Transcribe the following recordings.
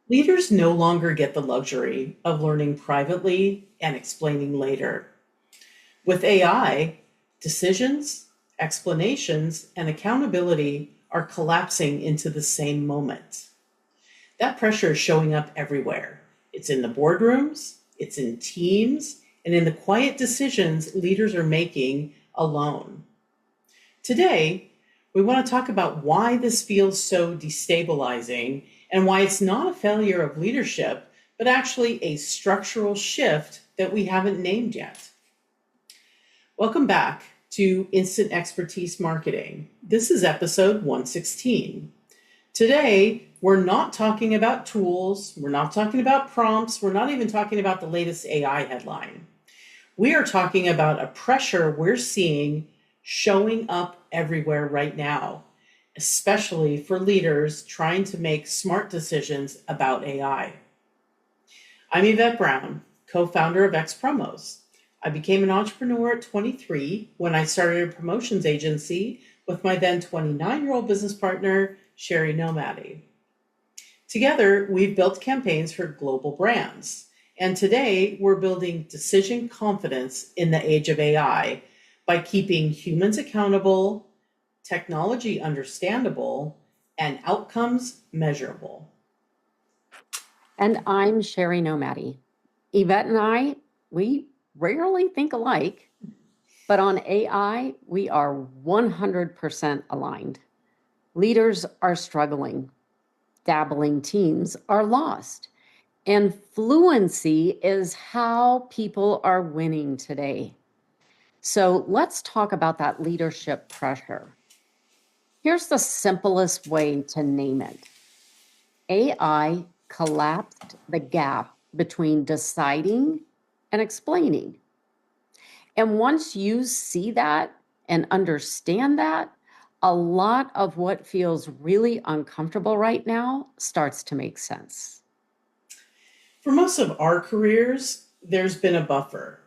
Leaders no longer get the luxury of learning privately and explaining later. With AI, decisions, explanations, and accountability are collapsing into the same moment. That pressure is showing up everywhere. It's in the boardrooms, it's in teams, and in the quiet decisions leaders are making alone. Today, we want to talk about why this feels so destabilizing and why it's not a failure of leadership, but actually a structural shift that we haven't named yet. Welcome back to Instant Expertise Marketing. This is episode 116. Today, we're not talking about tools, we're not talking about prompts, we're not even talking about the latest AI headline. We are talking about a pressure we're seeing showing up everywhere right now, especially for leaders trying to make smart decisions about AI. I'm Yvette Brown, co-founder of X Promos. I became an entrepreneur at 23 when I started a promotions agency with my then 29-year-old business partner, Shari Nomady. Together, we've built campaigns for global brands. And today, we're building decision confidence in the age of AI by keeping humans accountable, technology understandable, and outcomes measurable. And I'm Shari Nomady. Yvette and I, we rarely think alike, but on AI, we are 100% aligned. Leaders are struggling. Dabbling teams are lost. And fluency is how people are winning today. So let's talk about that leadership pressure. Here's the simplest way to name it. AI collapsed the gap between deciding and explaining. And once you see that and understand that, a lot of what feels really uncomfortable right now starts to make sense. For most of our careers, there's been a buffer.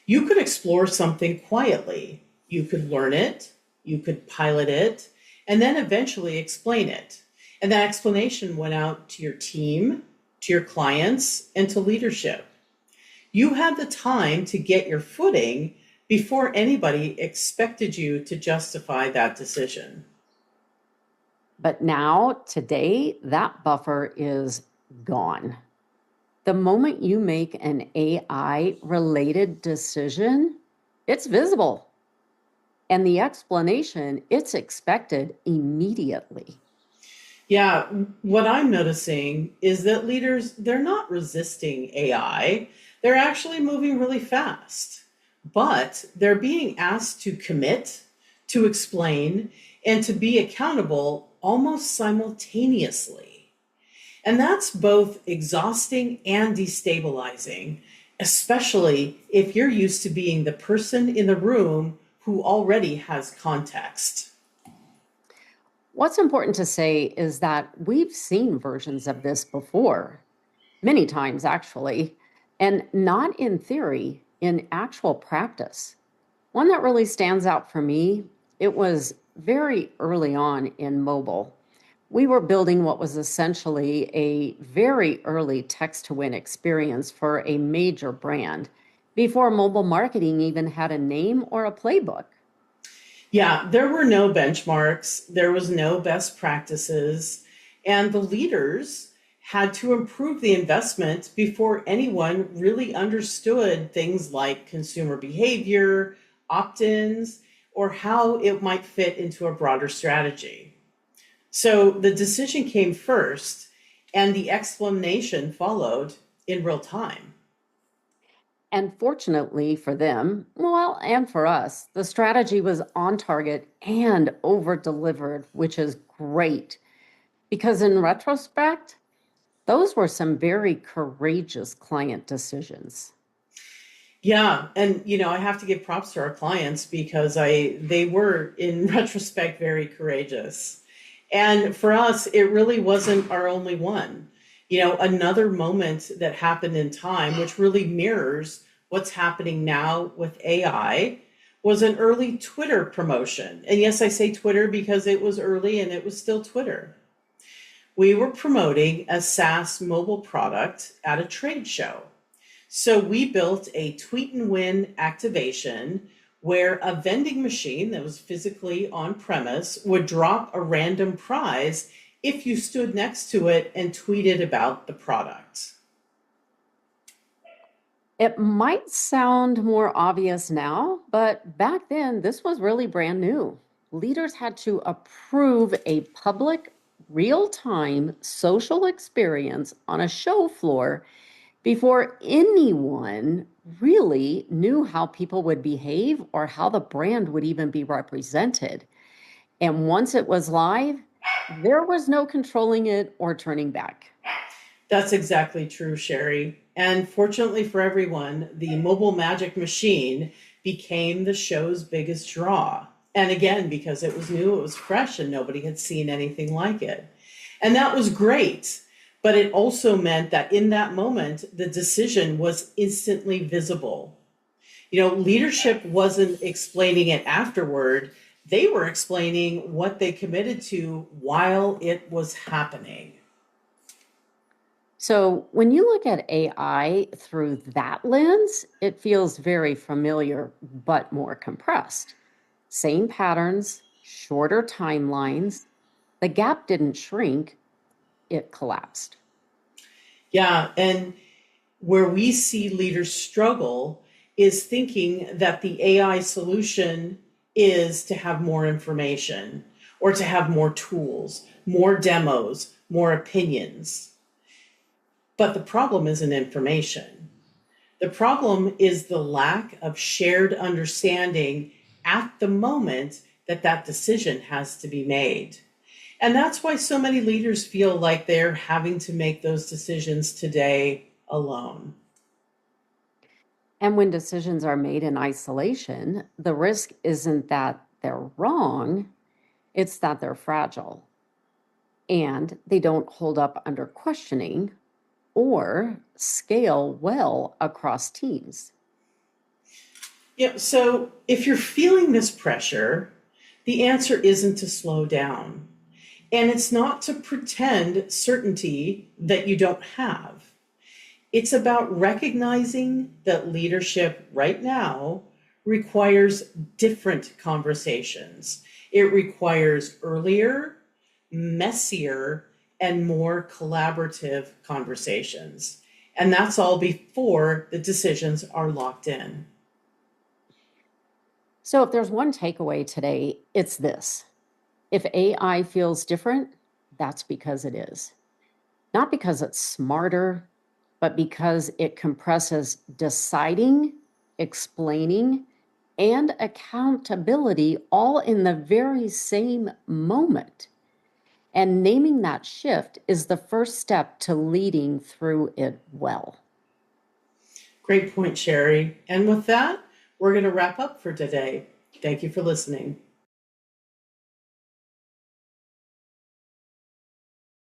You could explore something quietly. You could learn it, you could pilot it, and then eventually explain it. And that explanation went out to your team, to your clients, and to leadership. You had the time to get your footing before anybody expected you to justify that decision. But now, today, that buffer is gone. The moment you make an AI related decision, it's visible. And the explanation, it's expected immediately. Yeah, what I'm noticing is that leaders, they're not resisting AI. They're actually moving really fast, but they're being asked to commit, to explain, and to be accountable almost simultaneously. And that's both exhausting and destabilizing, especially if you're used to being the person in the room who already has context. What's important to say is that we've seen versions of this before, many times actually, and not in theory, in actual practice. One that really stands out for me, it was very early on in mobile. We were building what was essentially a very early text to win experience for a major brand before mobile marketing even had a name or a playbook. Yeah, there were no benchmarks, there was no best practices, and the leaders had to improve the investment before anyone really understood things like consumer behavior, opt ins, or how it might fit into a broader strategy. So the decision came first, and the explanation followed in real time. And fortunately for them, well, and for us, the strategy was on target and over delivered, which is great. Because in retrospect, those were some very courageous client decisions. Yeah, and I have to give props to our clients because I they were in retrospect very courageous. And for us, it really wasn't our only one. Another moment that happened in time, which really mirrors what's happening now with AI, was an early Twitter promotion. And yes, I say Twitter because it was early and it was still Twitter. We were promoting a SaaS mobile product at a trade show. So we built a tweet and win activation where a vending machine that was physically on premise would drop a random prize if you stood next to it and tweeted about the product. It might sound more obvious now, but back then this was really brand new. Leaders had to approve a public, real time social experience on a show floor before anyone really knew how people would behave or how the brand would even be represented. And once it was live, there was no controlling it or turning back. That's exactly true, Shari. And fortunately for everyone, the mobile magic machine became the show's biggest draw. And again, because it was new, it was fresh, and nobody had seen anything like it. And that was great. But it also meant that in that moment, the decision was instantly visible. Leadership wasn't explaining it afterward, they were explaining what they committed to while it was happening. So when you look at AI through that lens, it feels very familiar, but more compressed. Same patterns, shorter timelines. The gap didn't shrink, it collapsed. Yeah, and where we see leaders struggle is thinking that the AI solution is to have more information or to have more tools, more demos, more opinions. But the problem isn't information. The problem is the lack of shared understanding at the moment that that decision has to be made. And that's why so many leaders feel like they're having to make those decisions today alone. And when decisions are made in isolation, the risk isn't that they're wrong, it's that they're fragile and they don't hold up under questioning or scale well across teams. Yeah, so if you're feeling this pressure, the answer isn't to slow down. And it's not to pretend certainty that you don't have. It's about recognizing that leadership right now requires different conversations. It requires earlier, messier, and more collaborative conversations. And that's all before the decisions are locked in. So, if there's one takeaway today, it's this: if AI feels different, that's because it is. Not because it's smarter, but because it compresses deciding, explaining, and accountability all in the very same moment. And naming that shift is the first step to leading through it well. Great point, Shari. And with that, we're going to wrap up for today. Thank you for listening.